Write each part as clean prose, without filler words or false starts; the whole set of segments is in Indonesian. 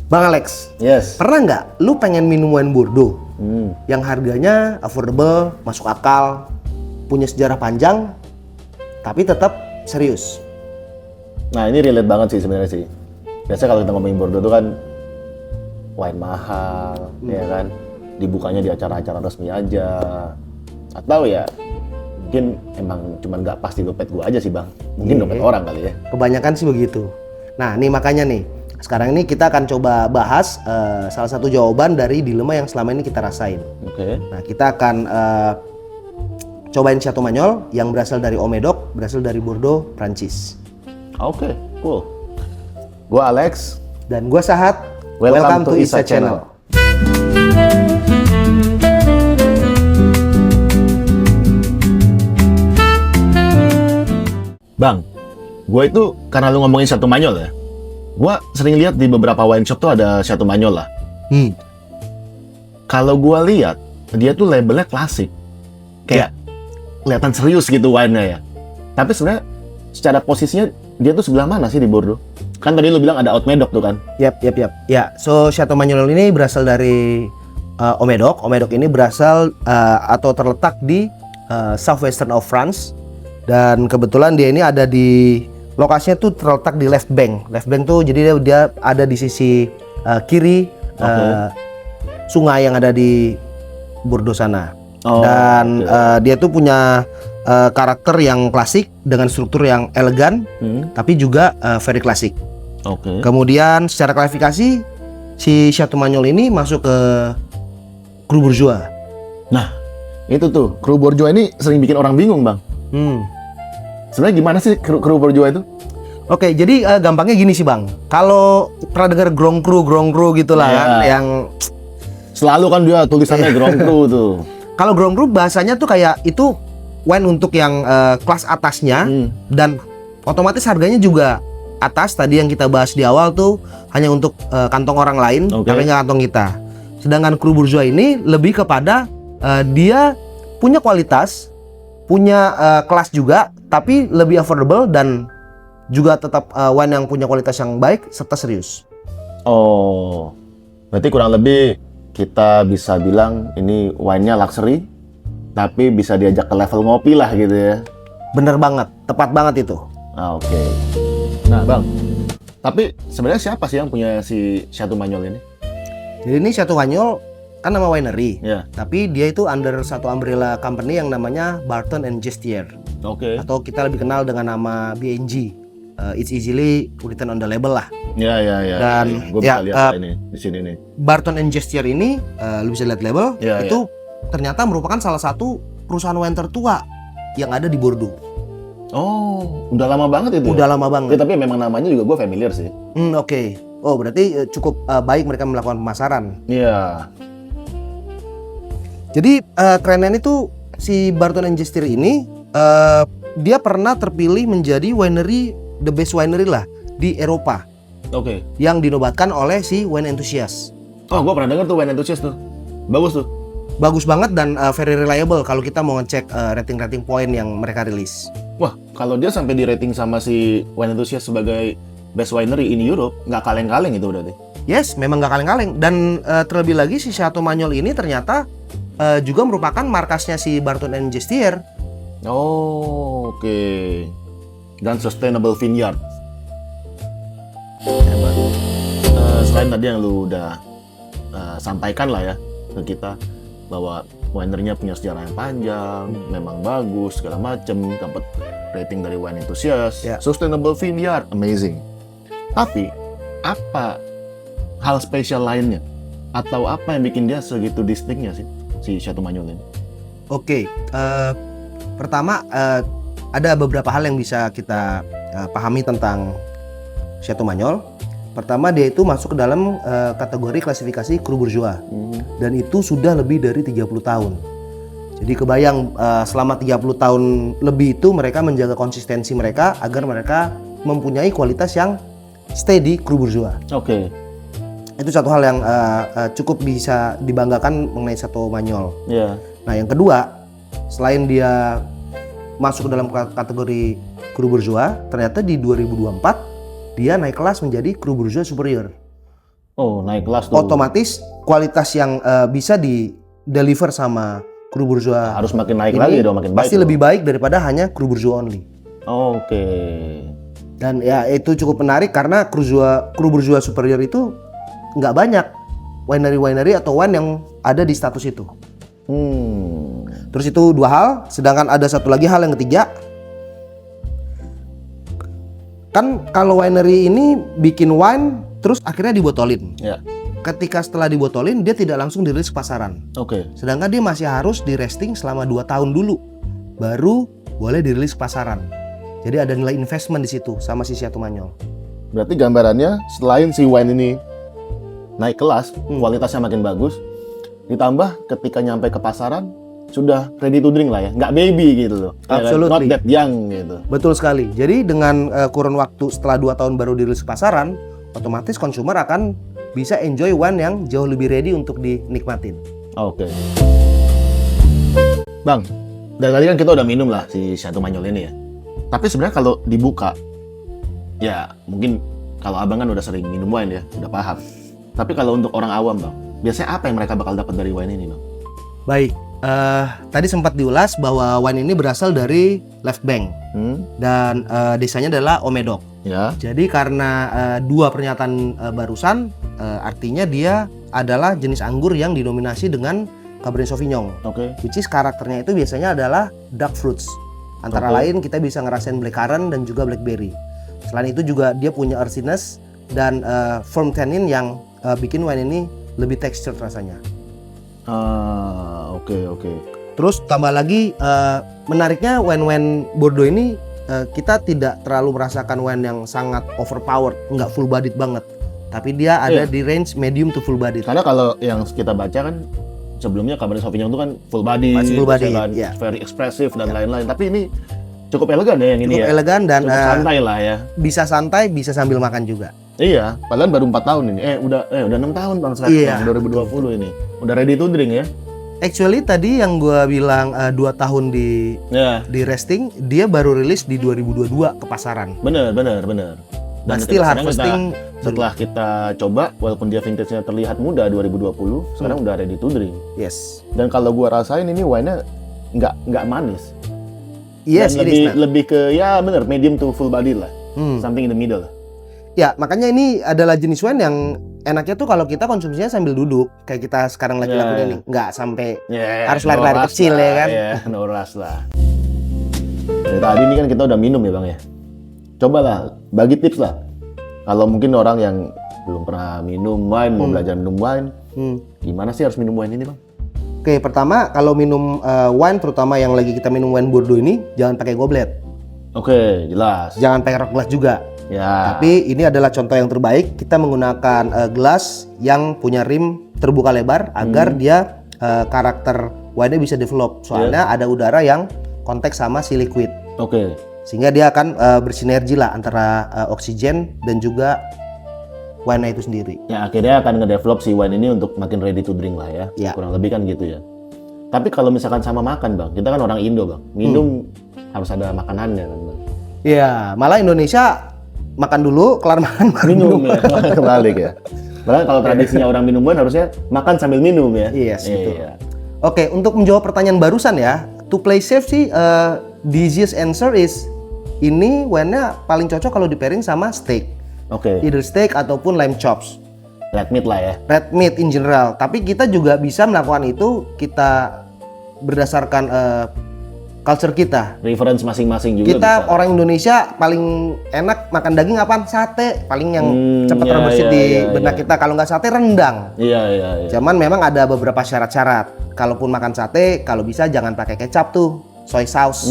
Bang Alex, Yes. pernah nggak lu pengen minum wine Bordeaux yang harganya affordable, masuk akal, punya sejarah panjang, tapi tetap serius? Nah ini relate banget sih sebenarnya sih. Biasanya kalau kita ngomongin Bordeaux itu kan wine mahal, ya kan. Dibukanya di acara-acara resmi aja. Atau ya mungkin emang cuman nggak pas di dompet gua aja sih bang. Mungkin dompet orang kali ya. Kebanyakan sih begitu. Nah, nih makanya nih, sekarang ini kita akan coba bahas salah satu jawaban dari dilema yang selama ini kita rasain. Oke. Nah, kita akan cobain Chateau Magnol yang berasal dari Omedoc, berasal dari Bordeaux, Prancis. Oke, cool. Gua Alex. Dan gua Sahat. Welcome to Isa Channel. Bang, gue itu karena lu ngomongin Chateau Magnol ya, gue sering lihat di beberapa wine shop tuh ada Chateau Magnol lah. Kalau gue lihat, dia tuh labelnya klasik, kayak kelihatan serius gitu wine-nya ya. Tapi sebenarnya secara posisinya dia tuh sebelah mana sih di Bordeaux? Kan tadi lu bilang ada Omedoc tuh kan? Yap. Ya, so Chateau Magnol ini berasal dari Omedoc. Omedoc ini berasal atau terletak di southwestern of France. Dan kebetulan dia ini ada di lokasinya tuh terletak di left bank. Left bank tuh jadi dia ada di sisi kiri sungai yang ada di Bordeaux sana. Dan dia tuh punya karakter yang klasik dengan struktur yang elegan, tapi juga very klasik. Kemudian secara klasifikasi si Chateau Magnol ini masuk ke Cru Bourgeois. Nah, itu tuh Cru Bourgeois ini sering bikin orang bingung bang. Sebenarnya gimana sih Cru Bourgeois itu? Oke, jadi gampangnya gini sih bang. Kalau pernah dengar Grand Cru gitu lah kan, yang selalu kan dia tulisannya Grand Cru tuh. Kalau Grand Cru bahasanya tuh kayak itu wine untuk yang kelas atasnya dan otomatis harganya juga atas. Tadi yang kita bahas di awal tuh hanya untuk kantong orang lain, tapi nggak kantong kita. Sedangkan Cru Bourgeois ini lebih kepada dia punya kualitas, punya kelas juga, tapi lebih affordable dan juga tetap wine yang punya kualitas yang baik serta serius. Oh, berarti kurang lebih kita bisa bilang ini wine-nya luxury, tapi bisa diajak ke level ngopi lah gitu ya. Bener banget, tepat banget itu. Oke. Nah bang, tapi sebenarnya siapa sih yang punya si Chateau Magnol ini? Jadi ini Chateau Magnol kan nama winery, Ya. tapi dia itu under satu umbrella company yang namanya Barton and Gestier. Oke. Atau kita lebih kenal dengan nama BNG. It's easily written on the label lah. Ya. Dan gue bisa lihat ini di sini nih. Barton and Gestier ini, lu bisa lihat label, Ya, itu ternyata merupakan salah satu perusahaan wine tertua yang ada di Bordeaux. Oh, udah lama banget itu. Udah lama banget. Tapi memang namanya juga gue familiar sih. Oke. Oh, berarti cukup baik mereka melakukan pemasaran. Iya. Jadi kerennya itu si Barton and Gestier ini dia pernah terpilih menjadi winery, the best winery lah di Eropa. Oke. Yang dinobatkan oleh si wine enthusiast. Oh, gue pernah denger tuh wine enthusiast tuh. Bagus tuh. Bagus banget dan very reliable kalau kita mau ngecek rating-rating point yang mereka rilis. Wah, kalau dia sampai di rating sama si wine enthusiast sebagai best winery in Europe, nggak kaleng-kaleng itu berarti. Yes, memang nggak kaleng-kaleng. Dan terlebih lagi si Chateau Magnol ini ternyata juga merupakan markasnya si Barton and Gestier. Oh, oke. Dan sustainable vineyard. Selain tadi yang lu udah sampaikan lah ya ke kita bahwa winery-nya punya sejarah yang panjang, memang bagus segala macem, dapat rating dari wine enthusiast, sustainable vineyard, amazing. Tapi apa hal spesial lainnya atau apa yang bikin dia segitu distinknya sih si Chateau Magnol ini? Oke, pertama ada beberapa hal yang bisa kita pahami tentang Chateau Magnol. Pertama, dia itu masuk ke dalam kategori klasifikasi Cru Bourgeois. Dan itu sudah lebih dari 30 tahun. Jadi kebayang selama 30 tahun lebih itu mereka menjaga konsistensi mereka agar mereka mempunyai kualitas yang steady Cru Bourgeois. Oke. Itu satu hal yang cukup bisa dibanggakan mengenai Chateau Magnol. Iya. Nah, yang kedua, selain dia masuk ke dalam kategori Cru Bourgeois, ternyata di 2024 dia naik kelas menjadi Cru Bourgeois Superior. Oh, naik kelas tuh. Otomatis kualitas yang bisa di deliver sama kru bourgeois Harus makin naik ini lagi dong, makin baik. pasti lebih baik daripada hanya kru bourgeois only. Oke. Dan ya itu cukup menarik karena kru bourgeois superior itu nggak banyak winery atau wine yang ada di status itu. Terus itu 2 hal, sedangkan ada satu lagi hal yang ketiga. Kan kalau winery ini bikin wine terus akhirnya dibotolin. Ya. Ketika setelah dibotolin dia tidak langsung dirilis ke pasaran. Oke. Sedangkan dia masih harus di resting selama 2 tahun dulu baru boleh dirilis ke pasaran. Jadi ada nilai investment di situ sama si Chateau Manyol. Berarti gambarannya selain si wine ini naik kelas, kualitasnya makin bagus, ditambah ketika nyampe ke pasaran sudah ready to drink lah ya, nggak baby gitu loh. Absolutely. Not that young gitu. Betul sekali. Jadi dengan kurun waktu setelah 2 tahun baru dirilis ke pasaran, otomatis consumer akan bisa enjoy wine yang jauh lebih ready untuk dinikmatin. Oke. Bang, dari tadi kan kita udah minum lah si Chateau Manyol ini ya. Tapi sebenarnya kalau dibuka, ya mungkin kalau abang kan udah sering minum wine ya, udah paham. Tapi kalau untuk orang awam bang, biasanya apa yang mereka bakal dapat dari wine ini bang? Baik, tadi sempat diulas bahwa wine ini berasal dari Left Bank dan desanya adalah Omedok. Ya. Jadi karena 2 pernyataan barusan, artinya dia adalah jenis anggur yang didominasi dengan Cabernet Sauvignon. Oke. Which is karakternya itu biasanya adalah dark fruits. Antara lain kita bisa ngerasain blackcurrant dan juga blackberry. Selain itu juga dia punya earthiness dan firm tannin yang bikin wine ini lebih textured rasanya. Oke. Terus tambah lagi menariknya wine Bordeaux ini kita tidak terlalu merasakan wine yang sangat overpowered, nggak full bodied banget. Tapi dia ada di range medium to full bodied. Karena kalau yang kita baca kan sebelumnya Cabernet Sauvignon itu kan full body, Masih full body, kan ya. very expressive dan lain-lain. Tapi ini cukup elegan ya yang ini Cukup ya. elegan dan Cukup santai lah ya. bisa santai, bisa sambil makan juga. Iya, padahal baru 4 tahun ini. Udah 6 tahun bang sekarang, Iya. 2020 ini. Udah ready to drink ya. Actually tadi yang gua bilang 2 tahun di resting, dia baru rilis di 2022 ke pasaran. Bener. Dan still sekarang harvesting setelah kita coba, walaupun dia vintage-nya terlihat muda 2020, sekarang udah ready to drink. Yes. Dan kalau gua rasain ini wine-nya nggak manis. Yes, Dan it is, Nat. lebih ke ya bener medium to full body lah. Something in the middle. Ya, makanya ini adalah jenis wine yang enaknya tuh kalau kita konsumsinya sambil duduk, kayak kita sekarang lagi lakukan ini, nggak sampai harus lari-lari kecil ya kan. No rush lah. Dari tadi ini kan kita udah minum ya bang ya. Cobalah bagi tips lah. Kalau mungkin orang yang belum pernah minum wine, mau belajar minum wine, gimana sih harus minum wine ini bang? Oke, pertama kalau minum wine, terutama yang lagi kita minum wine Bordeaux ini, jangan pakai goblet. Oke, jelas. Jangan pakai rock glass juga. Ya. Tapi ini adalah contoh yang terbaik. Kita menggunakan gelas yang punya rim terbuka lebar agar dia karakter wine-nya bisa develop. Soalnya ada udara yang kontak sama si liquid. Oke. Sehingga dia akan bersinergi lah antara oksigen dan juga wine-nya itu sendiri. Ya akhirnya akan ngedevelop si wine ini untuk makin ready to drink lah ya. Ya. Kurang lebih kan gitu ya. Tapi kalau misalkan sama makan bang, kita kan orang Indo bang, minum harus ada makanannya kan bang. Iya, malah Indonesia makan dulu, kelar makan baru Minum ya, kebalik ya. Padahal kalau tradisinya orang minum wine harusnya makan sambil minum ya. Yes, betul. Iya. Oke, untuk menjawab pertanyaan barusan ya, to play safe sih, the easiest answer is ini wine-nya paling cocok kalau di pairing sama steak. Oke. Either steak ataupun lamb chops. Red meat lah ya. Red meat in general. Tapi kita juga bisa melakukan itu kita berdasarkan culture kita. Reference masing-masing juga. Kita bisa. orang Indonesia paling enak makan daging apaan? Sate. Paling yang cepat iya, terbesit iya, di iya, benak iya. kita. Kalau nggak sate rendang. Iya. Cuman memang ada beberapa syarat-syarat. Kalaupun makan sate, kalau bisa jangan pakai kecap tuh, soy sauce.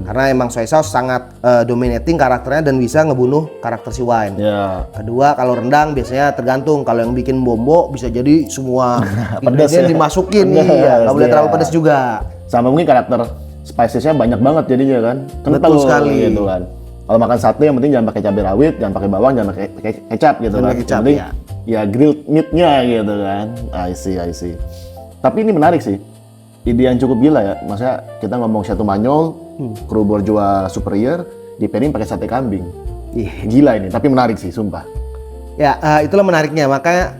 Karena emang soy sauce sangat dominating karakternya dan bisa ngebunuh karakter si wine. Ya. Kedua, kalau rendang biasanya tergantung. Kalau yang bikin bombo bisa jadi semua Pedas ingredients ya? dimasukin nih. Pedas, Ya, nggak boleh iya. terlalu pedas juga. Sama mungkin karakter spicesnya banyak banget jadinya kan. Kental Betul sekali. gitu kan. Kalau makan sate yang penting jangan pakai cabai rawit, jangan pakai bawang, jangan pakai kecap gitu Jangan kan. pakai kecap, Yang penting ya. ya grilled meat-nya gitu kan. I see. Tapi ini menarik sih. Ide yang cukup gila ya. Maksudnya kita ngomong Chateau Manyol, Cru Bourgeois Superior, di pairing pakai sate kambing. Ih, Gila ini, tapi menarik sih, sumpah. Ya, itulah menariknya. Makanya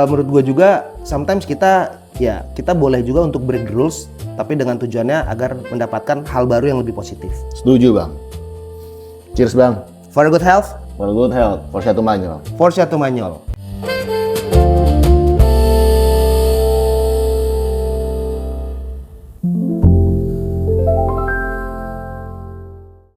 menurut gue juga sometimes kita boleh juga untuk break the rules, tapi dengan tujuannya agar mendapatkan hal baru yang lebih positif. Setuju bang. Cheers bang. For a good health, For good health. For Satu Manyol. for Satu Manyol.